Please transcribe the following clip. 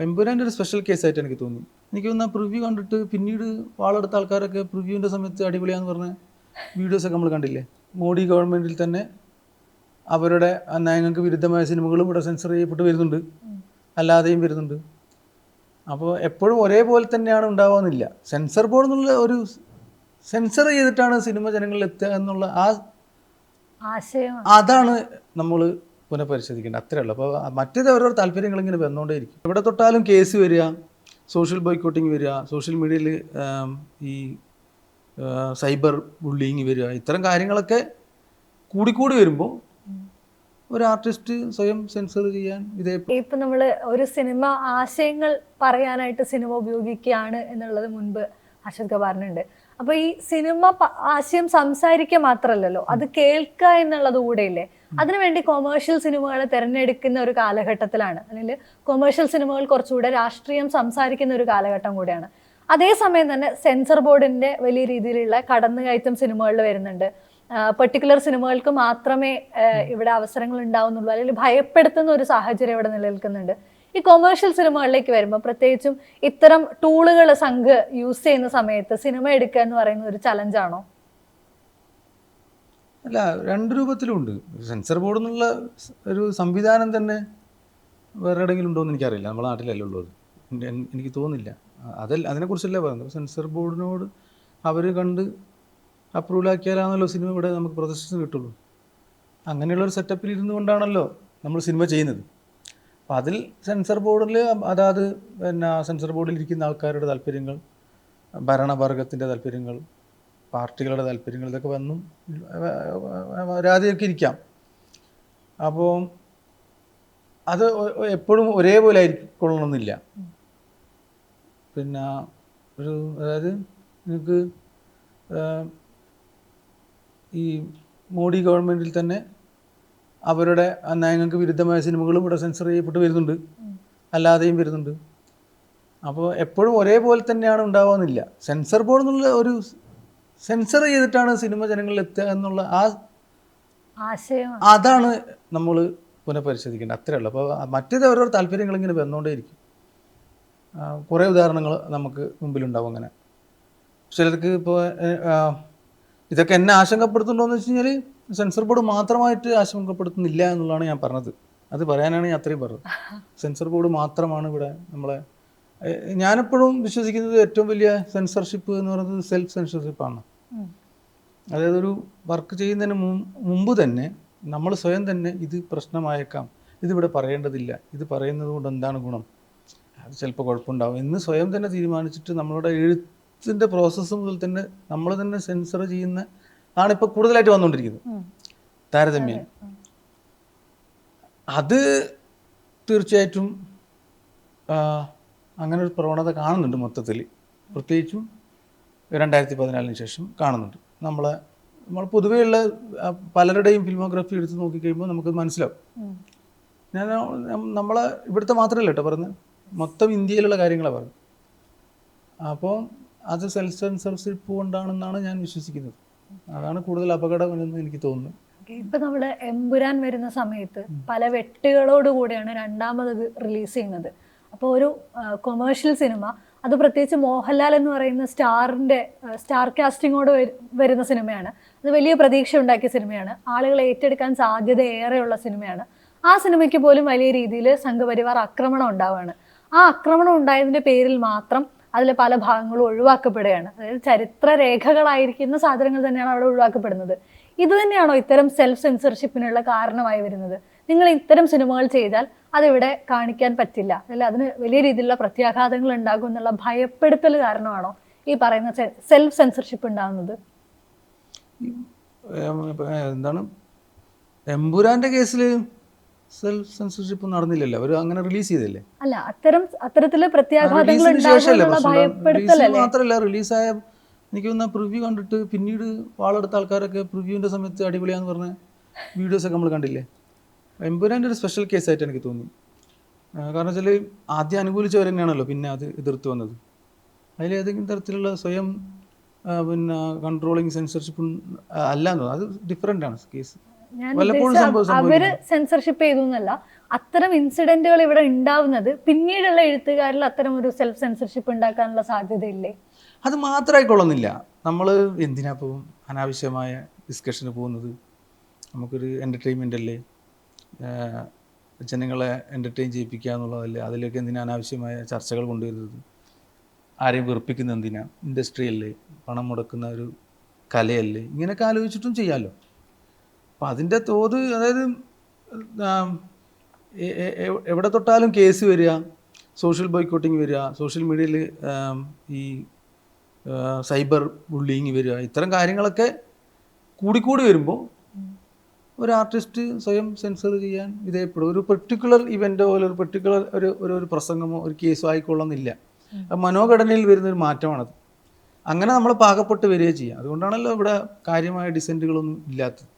എമ്പുരാൻ്റെ ഒരു സ്പെഷ്യൽ കേസായിട്ട് എനിക്ക് തോന്നി. എനിക്ക് തോന്നുന്നു പ്രിവ്യൂ കണ്ടിട്ട് പിന്നീട് വാളെടുത്ത ആൾക്കാരൊക്കെ പ്രിവ്യൂവിൻ്റെ സമയത്ത് അടിപൊളിയാന്ന് പറഞ്ഞ വീഡിയോസൊക്കെ നമ്മൾ കണ്ടില്ലേ. മോഡി ഗവൺമെൻറ്റിൽ തന്നെ അവരുടെ നയങ്ങൾക്ക് വിരുദ്ധമായ സിനിമകളും ഇവിടെ സെൻസർ ചെയ്യപ്പെട്ട് വരുന്നുണ്ട്, അല്ലാതെയും വരുന്നുണ്ട്. അപ്പോൾ എപ്പോഴും ഒരേപോലെ തന്നെയാണ് ഉണ്ടാവുകയെന്നില്ല. സെൻസർ ബോർഡ് എന്നുള്ള ഒരു സെൻസർ ചെയ്തിട്ടാണ് സിനിമ ജനങ്ങളിൽ എത്തുക എന്നുള്ള ആശയം അതാണ് നമ്മൾ പുനഃപരിശോധിക്കേണ്ടത്. അത്രേ ഉള്ളൂ. അപ്പോൾ മറ്റേത് ഓരോ താല്പര്യങ്ങൾ ഇങ്ങനെ വന്നുകൊണ്ടേയിരിക്കും. എവിടെ തൊട്ടാലും കേസ് വരിക, സോഷ്യൽ ബോയ്ക്കോട്ടിങ് വരിക, സോഷ്യൽ മീഡിയയിൽ ഈ സൈബർ ബുള്ളിങ് വരിക, ഇത്തരം കാര്യങ്ങളൊക്കെ കൂടിക്കൂടി വരുമ്പോൾ ഒരു ആർട്ടിസ്റ്റ് സ്വയം സെൻസർ ചെയ്യാൻ ഇപ്പൊ നമ്മള് ഒരു സിനിമ ആശയങ്ങൾ പറയാനായിട്ട് സിനിമ ഉപയോഗിക്കുകയാണ് എന്നുള്ളത് മുൻപ് അർഷദ് പറഞ്ഞിട്ടുണ്ട്. അപ്പൊ ഈ സിനിമ ആശയം സംസാരിക്കുക മാത്രമല്ലല്ലോ, അത് കേൾക്കുക എന്നുള്ളത് കൂടെ ഇല്ലേ. അതിനുവേണ്ടി കൊമേഴ്ഷ്യൽ സിനിമകളെ തിരഞ്ഞെടുക്കുന്ന ഒരു കാലഘട്ടത്തിലാണ്, അല്ലെങ്കിൽ കൊമേഴ്ഷ്യൽ സിനിമകൾ കുറച്ചുകൂടെ രാഷ്ട്രീയം സംസാരിക്കുന്ന ഒരു കാലഘട്ടം കൂടെയാണ്. അതേസമയം തന്നെ സെൻസർ ബോർഡിന്റെ വലിയ രീതിയിലുള്ള കടന്നുകയറ്റം സിനിമകളിൽ വരുന്നുണ്ട്. പെർട്ടിക്കുലർ സിനിമകൾക്ക് മാത്രമേ ഇവിടെ അവസരങ്ങൾ ഉണ്ടാവുന്നുള്ളൂ, അല്ലെങ്കിൽ ഭയപ്പെടുത്തുന്ന ഒരു സാഹചര്യം ഇവിടെ നിലനിൽക്കുന്നുണ്ട്. ഈ കൊമേഴ്ഷ്യൽ സിനിമകളിലേക്ക് വരുമ്പോൾ പ്രത്യേകിച്ചും ഇത്തരം ടൂളുകൾ സംഘ് യൂസ് ചെയ്യുന്ന സമയത്ത് സിനിമ എടുക്കുക എന്ന് പറയുന്ന ഒരു ചലഞ്ചാണോ? അല്ല, രണ്ട് രൂപത്തിലുണ്ട്. സെൻസർ ബോർഡ് എന്നുള്ള ഒരു സംവിധാനം തന്നെ വേറെ എവിടെയെങ്കിലും ഉണ്ടോ എന്ന് എനിക്കറിയില്ല. നമ്മുടെ നാട്ടിലല്ലേ ഉള്ളത്, എനിക്ക് തോന്നുന്നില്ല. അതിനെക്കുറിച്ചല്ലേ പറയുന്നത്. സെൻസർ ബോർഡിനോട് അവർ കണ്ട് അപ്രൂവലാക്കിയാലാണല്ലോ സിനിമ ഇവിടെ നമുക്ക് പ്രദർശിച്ച് കിട്ടുള്ളൂ. അങ്ങനെയുള്ളൊരു സെറ്റപ്പിൽ ഇരുന്നു കൊണ്ടാണല്ലോ നമ്മൾ സിനിമ ചെയ്യുന്നത്. അപ്പം അതിൽ സെൻസർ ബോർഡിൽ അതാത് സെൻസർ ബോർഡിൽ ഇരിക്കുന്ന ആൾക്കാരുടെ താല്പര്യങ്ങൾ, ഭരണവർഗത്തിൻ്റെ താല്പര്യങ്ങൾ, പാർട്ടികളുടെ താല്പര്യങ്ങൾ, ഇതൊക്കെ വന്നും വരാതെയൊക്കെ ഇരിക്കാം. അപ്പോൾ അത് എപ്പോഴും ഒരേപോലെ ആയിരിക്കൊള്ളണമെന്നില്ല. പിന്നെ അതായത് നിങ്ങൾക്ക് ഈ മോഡി ഗവൺമെൻറ്റിൽ തന്നെ അവരുടെ നയങ്ങൾക്ക് വിരുദ്ധമായ സിനിമകളും ഇവിടെ സെൻസർ ചെയ്യപ്പെട്ട് വരുന്നുണ്ട്, അല്ലാതെയും വരുന്നുണ്ട്. അപ്പോൾ എപ്പോഴും ഒരേപോലെ തന്നെയാണ് ഉണ്ടാവുകയെന്നില്ല. സെൻസർ ബോർഡ് എന്നുള്ള ഒരു സെൻസർ ചെയ്തിട്ടാണ് സിനിമ ജനങ്ങളിൽ എത്തുക എന്നുള്ള ആശയം അതാണ് നമ്മൾ പുനഃപരിശോധിക്കേണ്ടത്. അത്രേ ഉള്ളൂ. അപ്പോൾ മറ്റേത് ഓരോ താല്പര്യങ്ങൾ ഇങ്ങനെ വന്നുകൊണ്ടേയിരിക്കും. കുറേ ഉദാഹരണങ്ങൾ നമുക്ക് മുമ്പിലുണ്ടാവും. അങ്ങനെ ചിലർക്ക് ഇപ്പോൾ ഇതൊക്കെ എന്നെ ആശങ്കപ്പെടുത്തുന്നുണ്ടോ എന്ന് വെച്ച് കഴിഞ്ഞാൽ സെൻസർ ബോർഡ് മാത്രമായിട്ട് ആശങ്കപ്പെടുത്തുന്നില്ല എന്നുള്ളതാണ് ഞാൻ പറഞ്ഞത്. അത് പറയാനാണ് ഞാൻ അത്രയും പറഞ്ഞത്. സെൻസർ ബോർഡ് മാത്രമാണ് ഇവിടെ നമ്മളെ. ഞാനെപ്പോഴും വിശ്വസിക്കുന്നത് ഏറ്റവും വലിയ സെൻസർഷിപ്പ് എന്ന് പറയുന്നത് സെൽഫ് സെൻസർഷിപ്പാണ്. അതായത് ഒരു വർക്ക് ചെയ്യുന്നതിന് മുമ്പ് തന്നെ നമ്മൾ സ്വയം തന്നെ ഇത് പ്രശ്നമായേക്കാം, ഇതിവിടെ പറയേണ്ടതില്ല, ഇത് പറയുന്നത് കൊണ്ട് എന്താണ് ഗുണം, അത് ചിലപ്പോൾ കുഴപ്പമുണ്ടാവും എന്ന് സ്വയം തന്നെ തീരുമാനിച്ചിട്ട് നമ്മളുടെ എഴുത്തിൻ്റെ പ്രോസസ്സ് മുതൽ തന്നെ നമ്മൾ തന്നെ സെൻസർ ചെയ്യുന്ന ആണിപ്പോൾ കൂടുതലായിട്ട് വന്നുകൊണ്ടിരിക്കുന്നത് താരതമ്യം. അത് തീർച്ചയായിട്ടും അങ്ങനെ ഒരു പ്രവണത കാണുന്നുണ്ട് മൊത്തത്തിൽ. പ്രത്യേകിച്ചും 2014 ശേഷം കാണുന്നുണ്ട്. നമ്മൾ പൊതുവെയുള്ള പലരുടെയും ഫിലിമോഗ്രാഫി എടുത്ത് നോക്കിക്കഴിയുമ്പോൾ നമുക്ക് മനസ്സിലാവും. നമ്മളെ ഇവിടുത്തെ മാത്രമല്ല കേട്ടോ പറഞ്ഞത്, മൊത്തം ഇന്ത്യയിലുള്ള കാര്യങ്ങളാണ് പറഞ്ഞത്. അപ്പോൾ അത് സെൽഫ് സെൻസർഷിപ്പ് കൊണ്ടാണെന്നാണ് ഞാൻ വിശ്വസിക്കുന്നത്. അതാണ് കൂടുതൽ അപകടമെന്ന് എനിക്ക് തോന്നുന്നു. ഇപ്പൊ നമ്മള് എമ്പുരാൻ വരുന്ന സമയത്ത് പല വെട്ടുകളോടുകൂടിയാണ് രണ്ടാമത് റിലീസ് ചെയ്യുന്നത്. അപ്പോൾ ഒരു കൊമേഴ്ഷ്യൽ സിനിമ, അത് പ്രത്യേകിച്ച് മോഹൻലാൽ എന്ന് പറയുന്ന സ്റ്റാർ കാസ്റ്റിങ്ങോട് വരുന്ന സിനിമയാണ്. അത് വലിയ പ്രതീക്ഷ ഉണ്ടാക്കിയ സിനിമയാണ്, ആളുകൾ ഏറ്റെടുക്കാൻ സാധ്യത ഏറെയുള്ള സിനിമയാണ്. ആ സിനിമയ്ക്ക് പോലും വലിയ രീതിയിൽ സംഘപരിവാർ ആക്രമണം ഉണ്ടാവുകയാണ്. ആ ആക്രമണം ഉണ്ടായതിൻ്റെ പേരിൽ മാത്രം അതിലെ പല ഭാഗങ്ങളും ഒഴിവാക്കപ്പെടുകയാണ്. അതായത് ചരിത്ര രേഖകളായിരിക്കുന്ന സാധനങ്ങൾ തന്നെയാണ് അവിടെ ഒഴിവാക്കപ്പെടുന്നത്. ഇത് തന്നെയാണോ ഇത്തരം സെൽഫ് സെൻസർഷിപ്പിനുള്ള കാരണമായി വരുന്നത്? നിങ്ങൾ ഇത്തരം സിനിമകൾ ചെയ്താൽ അതിവിടെ കാണിക്കാൻ പറ്റില്ല, അല്ല അതിന് വലിയ രീതിയിലുള്ള പ്രത്യാഘാതങ്ങൾ ഉണ്ടാകും എന്നുള്ള ഭയപ്പെടുത്തൽ കാരണമാണോ ഈ പറയുന്ന സെൽഫ് സെൻസർഷിപ്പ് ഉണ്ടാകുന്നത്? എന്താണ് എമ്പുരാന്റെ കേസിൽ സെൽഫ് സെൻസർഷിപ്പ് നടന്നില്ലല്ലോ, അവർ അങ്ങനെ റിലീസ് ചെയ്തില്ലേ? അല്ല, അത്തരത്തില് പ്രത്യാഘാതങ്ങൾ മാത്രമല്ല, റിലീസായ എനിക്ക് തോന്നുന്ന പ്രിവ്യൂ കണ്ടിട്ട് പിന്നീട് വാളെടുത്ത ആൾക്കാരൊക്കെ പ്രിവ്യൂവിൻ്റെ സമയത്ത് അടിപൊളിയാന്ന് പറഞ്ഞ വീഡിയോസൊക്കെ നമ്മൾ കണ്ടില്ലേ. എമ്പുരാൻ്റെ ഒരു സ്പെഷ്യൽ കേസായിട്ട് എനിക്ക് തോന്നി. കാരണം വെച്ചാൽ ആദ്യം അനുകൂലിച്ചവർ തന്നെയാണല്ലോ പിന്നെ അത് എതിർത്ത് വന്നത്. അതിലേതെങ്കിലും തരത്തിലുള്ള സ്വയം കൺട്രോളിങ് സെൻസർഷിപ്പ് അല്ല എന്ന് തോന്നുന്നു. അത് ഡിഫറെൻ്റ് ആണ് കേസ്. അവര് സെൻസർഷിപ്പ് ചെയ്തു എന്നല്ല, അത്തരം ഇൻസിഡന്റുകൾ ഇവിടെ ഉണ്ടാവുന്നത് പിന്നീടുള്ള എഴുത്തുകാരിൽ അത്തരം ഒരു സെൽഫ് സെൻസർഷിപ്പ് ഉണ്ടാക്കാനുള്ള സാധ്യതയില്ലേ? അത് മാത്രമായിക്കൊള്ളുന്നില്ല. നമ്മൾ എന്തിനാ ഇപ്പോൾ അനാവശ്യമായ ഡിസ്കഷന് പോകുന്നത്? നമുക്കൊരു എൻ്റർടൈൻമെൻ്റ് അല്ലേ, ജനങ്ങളെ എൻ്റർടൈൻ ചെയ്യിപ്പിക്കുക എന്നുള്ളതല്ലേ. അതിലേക്ക് എന്തിനാ അനാവശ്യമായ ചർച്ചകൾ കൊണ്ടുവരുന്നത്? ആരെയും വെറുപ്പിക്കുന്ന എന്തിനാ? ഇൻഡസ്ട്രി അല്ലേ, പണം മുടക്കുന്ന ഒരു കലയല്ലേ, ഇങ്ങനെയൊക്കെ ആലോചിച്ചിട്ടും ചെയ്യാമല്ലോ. അപ്പം അതിൻ്റെ തോത്, അതായത് എവിടെ തൊട്ടാലും കേസ് വരിക, സോഷ്യൽ ബോയ്ക്കോട്ടിങ് വരിക, സോഷ്യൽ മീഡിയയിൽ ഈ സൈബർ ബുള്ളിങ് വരിക, ഇത്തരം കാര്യങ്ങളൊക്കെ കൂടിക്കൂടി വരുമ്പോൾ ഒരു ആർട്ടിസ്റ്റ് സ്വയം സെൻസർ ചെയ്യാൻ വിധേയപ്പെടും. ഒരു പെർട്ടിക്കുലർ ഇവൻ്റോ അല്ലെങ്കിൽ ഒരു പെർട്ടിക്കുലർ ഒരു പ്രസംഗമോ ഒരു കേസോ ആയിക്കൊള്ളുന്നില്ല. മനോഘടനയിൽ വരുന്നൊരു മാറ്റമാണത്. അങ്ങനെ നമ്മൾ പാകപ്പെട്ട് വരികയും ചെയ്യാം. അതുകൊണ്ടാണല്ലോ ഇവിടെ കാര്യമായ ഡിസെൻറ്റുകളൊന്നും ഇല്ലാത്തത്.